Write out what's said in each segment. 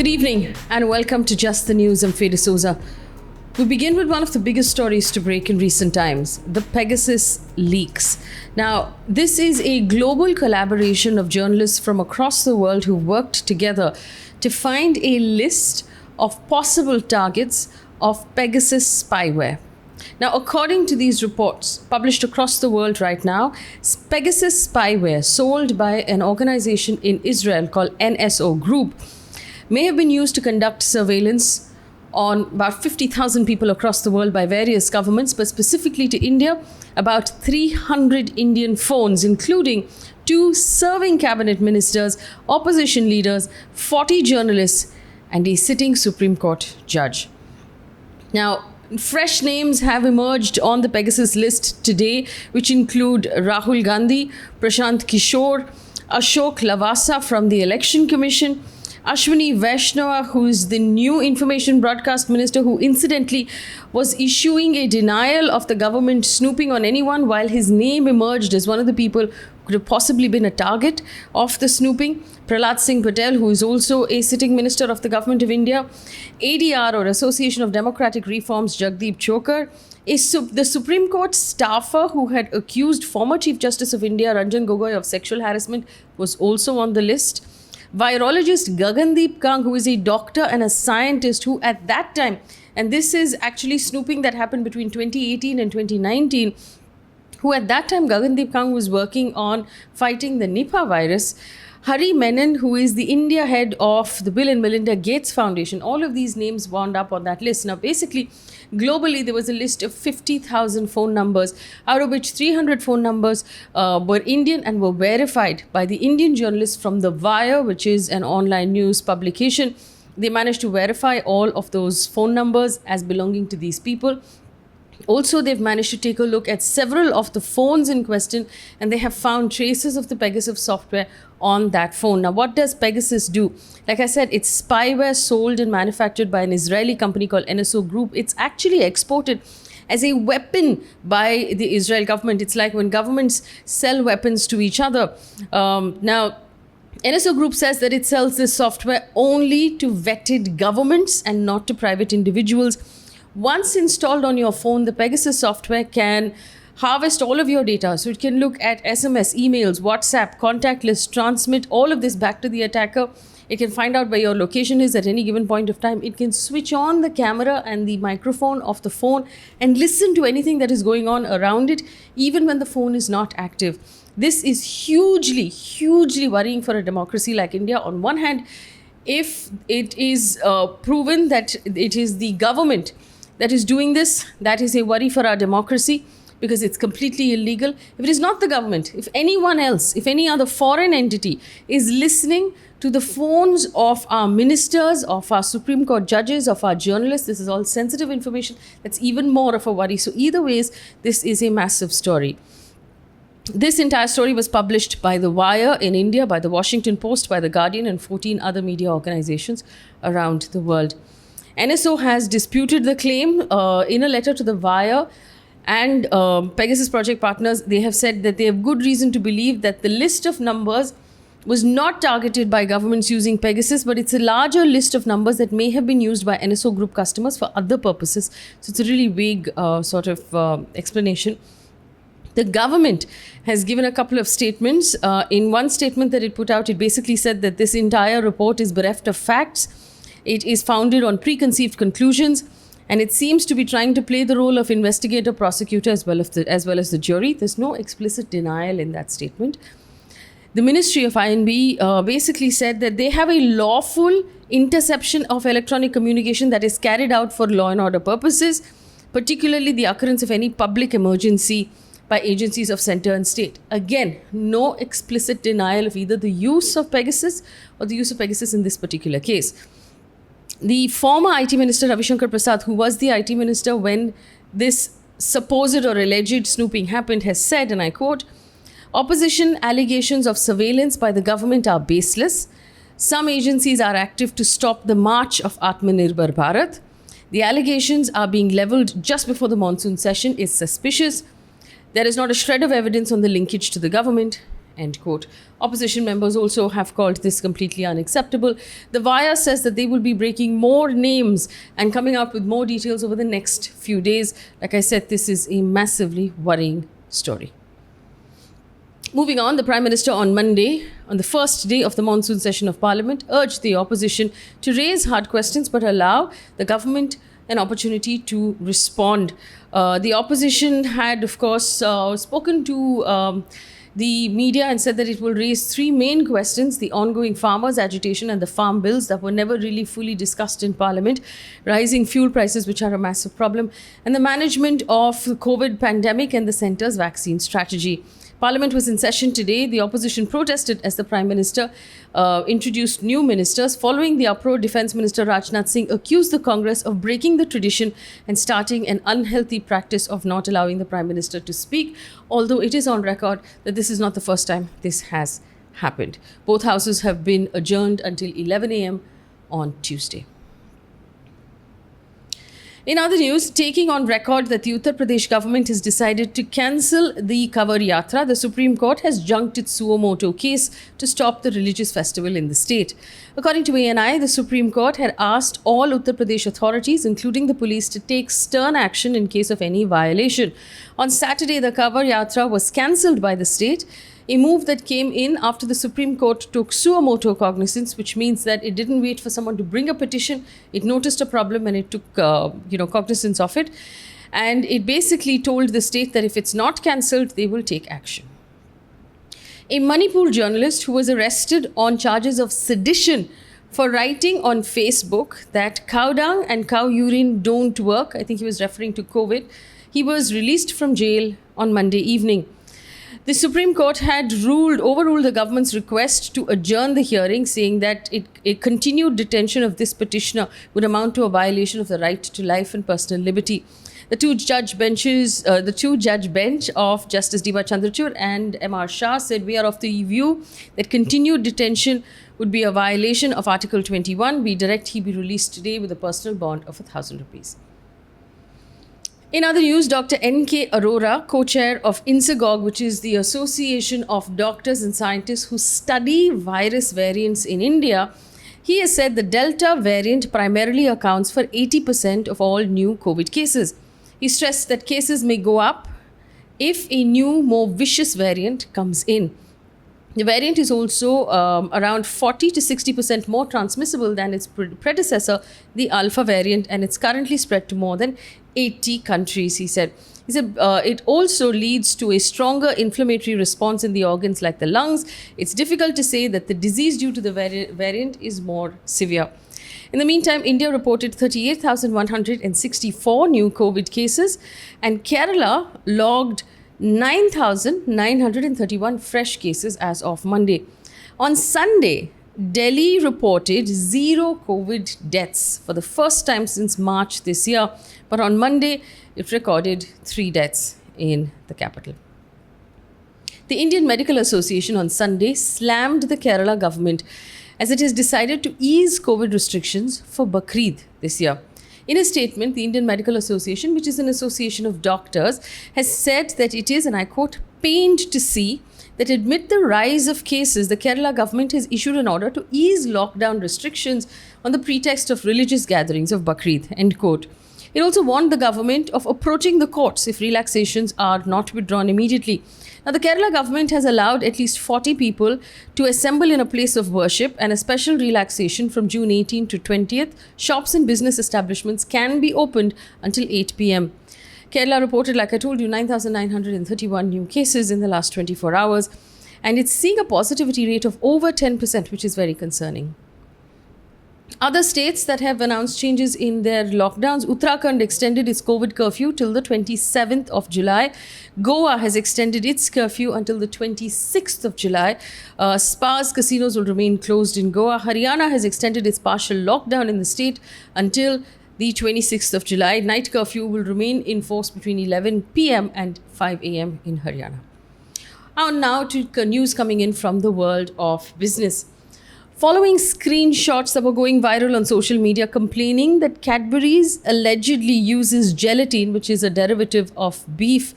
Good evening and welcome to Just the News. I'm Faye. We begin with one of the biggest stories to break in recent times, the Pegasus leaks. Now, this is a global collaboration of journalists from across the world who worked together to find a list of possible targets of Pegasus spyware. Now, according to these reports published across the world right now, Pegasus spyware sold by an organization in Israel called NSO Group may have been used to conduct surveillance on about 50,000 people across the world by various governments, but specifically to India, about 300 Indian phones, including 2 serving cabinet ministers, opposition leaders, 40 journalists, and a sitting Supreme Court judge. Now, fresh names have emerged on the Pegasus list today, which include Rahul Gandhi, Prashant Kishore, Ashok Lavasa from the Election Commission, Ashwini Vaishnava, who is the new information broadcast minister, who incidentally was issuing a denial of the government snooping on anyone, while his name emerged as one of the people who could have possibly been a target of the snooping. Prahlad Singh Patel, who is also a sitting minister of the government of India. ADR, or Association of Democratic Reforms, Jagdeep Chokar. The Supreme Court staffer who had accused former Chief Justice of India, Ranjan Gogoi, of sexual harassment, was also on the list. Virologist Gagandeep Kang, who is a doctor and a scientist who at that time, and this is actually snooping that happened between 2018 and 2019, who at that time Gagandeep Kang was working on fighting the Nipah virus. Hari Menon, who is the India head of the Bill and Melinda Gates Foundation. All of these names wound up on that list. Now, basically, globally, there was a list of 50,000 phone numbers, out of which 300 phone numbers were Indian and were verified by the Indian journalists from The Wire, which is an online news publication. They managed to verify all of those phone numbers as belonging to these people. Also, they've managed to take a look at several of the phones in question, and they have found traces of the Pegasus software on that phone. Now, what does Pegasus do? Like I said, it's spyware sold and manufactured by an Israeli company called NSO Group. It's actually exported as a weapon by the Israel government. It's like when governments sell weapons to each other. Now, NSO Group says that it sells this software only to vetted governments and not to private individuals. Once installed on your phone, the Pegasus software can harvest all of your data. So it can look at SMS, emails, WhatsApp, contact lists, transmit all of this back to the attacker. It can find out where your location is at any given point of time. It can switch on the camera and the microphone of the phone and listen to anything that is going on around it, even when the phone is not active. This is hugely, hugely worrying for a democracy like India. On one hand, if it is proven that it is the government that is doing this, that is a worry for our democracy because it's completely illegal. If it is not the government, if anyone else, if any other foreign entity is listening to the phones of our ministers, of our Supreme Court judges, of our journalists, this is all sensitive information. That's even more of a worry. So either ways, this is a massive story. This entire story was published by The Wire in India, by The Washington Post, by The Guardian, and 14 other media organizations around the world. NSO has disputed the claim in a letter to The Wire, and Pegasus project partners. They have said that they have good reason to believe that the list of numbers was not targeted by governments using Pegasus, but it's a larger list of numbers that may have been used by NSO Group customers for other purposes. So it's a really vague sort of explanation. The government has given a couple of statements. In one statement that it put out, it basically said that this entire report is bereft of facts. It is founded on preconceived conclusions, and it seems to be trying to play the role of investigator, prosecutor, as well as the jury. There's no explicit denial in that statement. The Ministry of INB basically said that they have a lawful interception of electronic communication that is carried out for law and order purposes, particularly the occurrence of any public emergency by agencies of center and state. Again, no explicit denial of either the use of Pegasus or the use of Pegasus in this particular case. The former IT Minister Ravi Shankar Prasad, who was the IT Minister when this supposed or alleged snooping happened, has said, and I quote, "Opposition allegations of surveillance by the government are baseless. Some agencies are active to stop the march of Atmanirbhar Bharat. The allegations are being leveled just before the monsoon session is suspicious. There is not a shred of evidence on the linkage to the government." end quote. Opposition members also have called this completely unacceptable. The Via says that they will be breaking more names and coming out with more details over the next few days. Like I said, this is a massively worrying story. Moving on, the Prime Minister on Monday, on the first day of the monsoon session of Parliament, urged the opposition to raise hard questions but allow the government an opportunity to respond. The opposition had, of course, spoken to the media and said that it will raise three main questions: the ongoing farmers' agitation and the farm bills that were never really fully discussed in Parliament, rising fuel prices, which are a massive problem, and the management of the COVID pandemic and the centre's vaccine strategy. Parliament was in session today. The opposition protested as the Prime Minister introduced new ministers. Following the uproar, Defence Minister Rajnath Singh accused the Congress of breaking the tradition and starting an unhealthy practice of not allowing the Prime Minister to speak, although it is on record that this is not the first time this has happened. Both houses have been adjourned until 11 a.m. on Tuesday. In other news, taking on record that the Uttar Pradesh government has decided to cancel the Kanwar Yatra, the Supreme Court has junked its suo motu case to stop the religious festival in the state. According to ANI, the Supreme Court had asked all Uttar Pradesh authorities, including the police, to take stern action in case of any violation. On Saturday, the Kanwar Yatra was cancelled by the state, a move that came in after the Supreme Court took suo motu cognizance, which means that it didn't wait for someone to bring a petition. It noticed a problem and it took cognizance of it. And it basically told the state that if it's not cancelled, they will take action. A Manipur journalist who was arrested on charges of sedition for writing on Facebook that cow dung and cow urine don't work, I think he was referring to COVID, he was released from jail on Monday evening. The Supreme Court had overruled the government's request to adjourn the hearing, saying that a continued detention of this petitioner would amount to a violation of the right to life and personal liberty. The two-judge bench of Justice Diva Chandrachud and M.R. Shah said, "We are of the view that continued detention would be a violation of Article 21. We direct he be released today with a personal bond of 1,000 rupees." In other news, Dr. N.K. Arora, co-chair of INSAGOG, which is the Association of Doctors and Scientists who study virus variants in India, he has said the Delta variant primarily accounts for 80% of all new COVID cases. He stressed that cases may go up if a new, more vicious variant comes in. The variant is also around 40 to 60% more transmissible than its predecessor, the Alpha variant, and it's currently spread to more than 80 countries, he said. He said it also leads to a stronger inflammatory response in the organs like the lungs. It's difficult to say that the disease due to the variant is more severe. In the meantime, India reported 38,164 new COVID cases, and Kerala logged 9,931 fresh cases as of Monday. On Sunday, Delhi reported 0 COVID deaths for the first time since March this year, but on Monday, it recorded 3 deaths in the capital. The Indian Medical Association on Sunday slammed the Kerala government as it has decided to ease COVID restrictions for Bakri this year. In a statement, the Indian Medical Association, which is an association of doctors, has said that it is, and I quote, pained to see that amid the rise of cases, the Kerala government has issued an order to ease lockdown restrictions on the pretext of religious gatherings of Bakri, end quote. It also warned the government of approaching the courts if relaxations are not withdrawn immediately. Now, the Kerala government has allowed at least 40 people to assemble in a place of worship, and a special relaxation from June 18 to 20th. Shops and business establishments can be opened until 8 p.m. Kerala reported, like I told you, 9,931 new cases in the last 24 hours, and it's seeing a positivity rate of over 10%, which is very concerning. Other states that have announced changes in their lockdowns: Uttarakhand extended its COVID curfew till the 27th of July. Goa has extended its curfew until the 26th of July. Spas, casinos will remain closed in Goa. Haryana has extended its partial lockdown in the state until the 26th of July. Night curfew will remain in force between 11 p.m. and 5 a.m. in Haryana. Now to news coming in from the world of business. Following screenshots that were going viral on social media complaining that Cadbury's allegedly uses gelatin, which is a derivative of beef,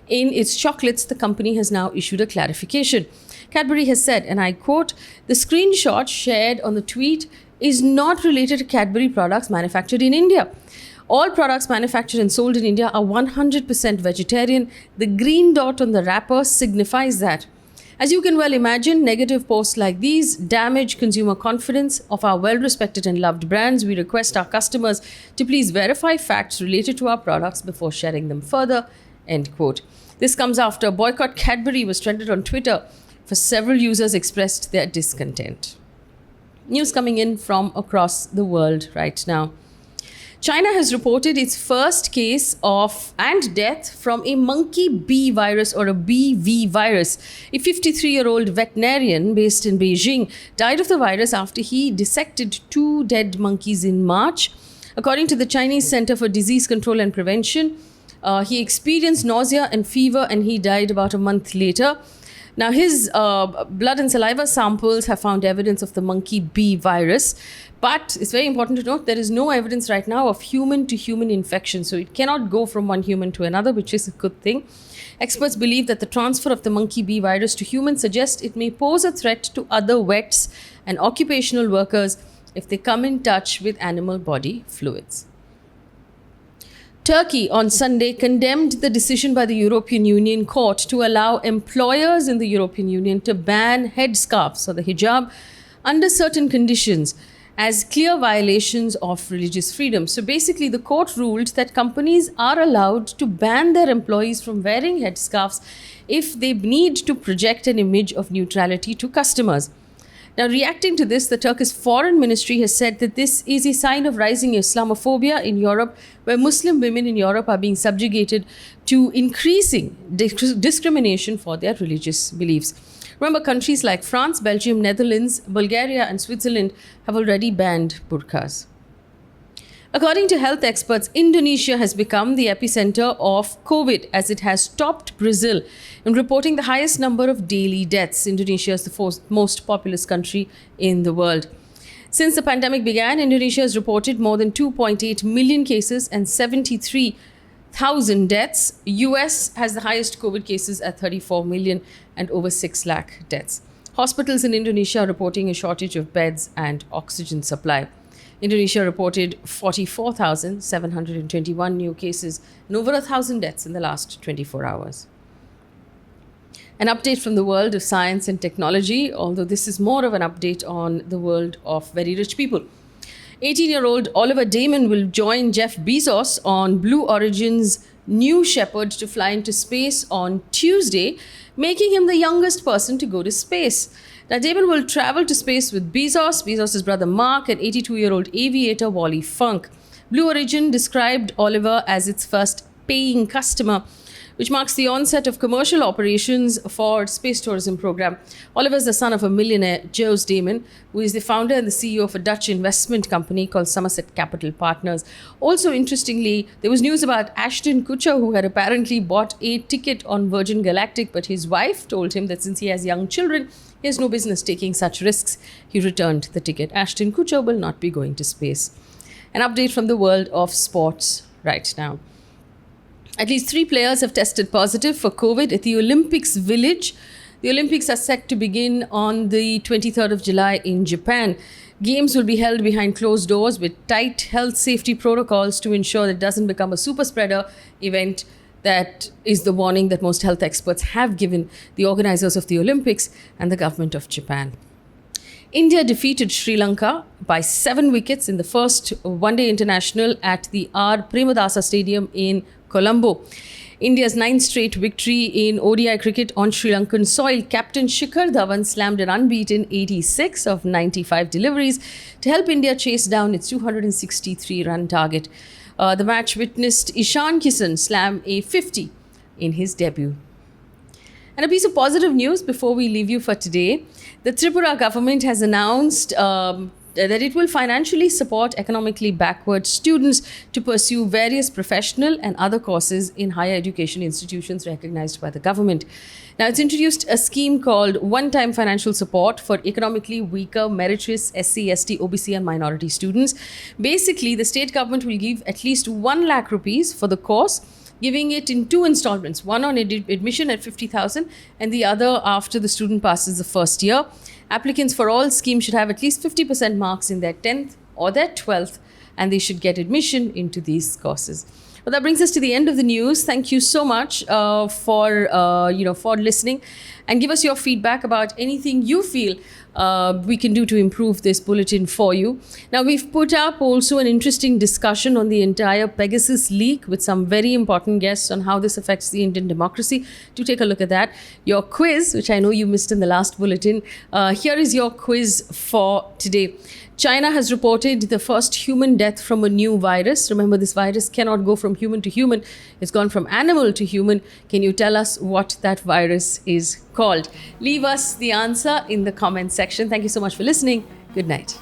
in its chocolates, the company has now issued a clarification. Cadbury has said, and I quote, "The screenshot shared on the tweet is not related to Cadbury products manufactured in India. All products manufactured and sold in India are 100% vegetarian. The green dot on the wrapper signifies that." As you can well imagine, negative posts like these damage consumer confidence of our well-respected and loved brands. We request our customers to please verify facts related to our products before sharing them further. End quote. This comes after Boycott Cadbury was trended on Twitter for several users expressed their discontent. News coming in from across the world right now. China has reported its first case of and death from a monkey bee virus, or a BV virus. A 53-year-old veterinarian based in Beijing died of the virus after he dissected 2 dead monkeys in March. According to the Chinese Center for Disease Control and Prevention, he experienced nausea and fever and he died about a month later. Now, his blood and saliva samples have found evidence of the monkey bee virus. But it's very important to note there is no evidence right now of human-to-human infection. So it cannot go from one human to another, which is a good thing. Experts believe that the transfer of the monkey bee virus to humans suggests it may pose a threat to other vets and occupational workers if they come in touch with animal body fluids. Turkey on Sunday condemned the decision by the European Union court to allow employers in the European Union to ban headscarves, or the hijab, under certain conditions as clear violations of religious freedom. So basically, the court ruled that companies are allowed to ban their employees from wearing headscarves if they need to project an image of neutrality to customers. Now, reacting to this, the Turkish Foreign Ministry has said that this is a sign of rising Islamophobia in Europe, where Muslim women in Europe are being subjugated to increasing discrimination for their religious beliefs. Remember, countries like France, Belgium, Netherlands, Bulgaria and Switzerland have already banned burqas. According to health experts, Indonesia has become the epicenter of COVID as it has topped Brazil in reporting the highest number of daily deaths. Indonesia is the most populous country in the world. Since the pandemic began, Indonesia has reported more than 2.8 million cases and 73,000 deaths. US has the highest COVID cases at 34 million and over 6 lakh deaths. Hospitals in Indonesia are reporting a shortage of beds and oxygen supply. Indonesia reported 44,721 new cases and over 1,000 deaths in the last 24 hours. An update from the world of science and technology, although this is more of an update on the world of very rich people. 18-year-old Oliver Daemen will join Jeff Bezos on Blue Origin's New Shepard to fly into space on Tuesday, making him the youngest person to go to space. Now, Daemen will travel to space with Bezos' brother Mark, and 82-year-old aviator Wally Funk. Blue Origin described Oliver as its first paying customer, which marks the onset of commercial operations for space tourism program. Oliver is the son of a millionaire, Joost Daemen, who is the founder and the CEO of a Dutch investment company called Somerset Capital Partners. Also, interestingly, there was news about Ashton Kutcher, who had apparently bought a ticket on Virgin Galactic, but his wife told him that since he has young children, he has no business taking such risks. He returned the ticket. Ashton Kutcher will not be going to space. An update from the world of sports right now. At least 3 players have tested positive for COVID at the Olympics Village. The Olympics are set to begin on the 23rd of July in Japan. Games will be held behind closed doors with tight health safety protocols to ensure that it doesn't become a super spreader event. That is the warning that most health experts have given the organizers of the Olympics and the government of Japan. India defeated Sri Lanka by 7 wickets in the first one-day international at the R. Premadasa Stadium in Colombo. India's 9th straight victory in ODI cricket on Sri Lankan soil. Captain Shikhar Dhawan slammed an unbeaten 86 of 95 deliveries to help India chase down its 263-run target. The match witnessed Ishan Kishan slam a 50 in his debut. And a piece of positive news before we leave you for today. The Tripura government has announced that it will financially support economically backward students to pursue various professional and other courses in higher education institutions recognized by the government. Now, it's introduced a scheme called One-Time Financial Support for Economically Weaker, Meritorious SC, ST, OBC and minority students. Basically, the state government will give at least 1 lakh rupees for the course. giving it in 2 installments, one on admission at 50,000 and the other after the student passes the first year. Applicants for all schemes should have at least 50% marks in their 10th or their 12th, and they should get admission into these courses. Well, that brings us to the end of the news. Thank you so much for listening, and give us your feedback about anything you feel we can do to improve this bulletin for you. Now, we've put up also an interesting discussion on the entire Pegasus leak with some very important guests on how this affects the Indian democracy. Do take a look at that. Your quiz, which I know you missed in the last bulletin, here is your quiz for today. China has reported the first human death from a new virus. Remember, this virus cannot go from human to human. It's gone from animal to human. Can you tell us what that virus is called? Leave us the answer in the comment section. Thank you so much for listening. Good night.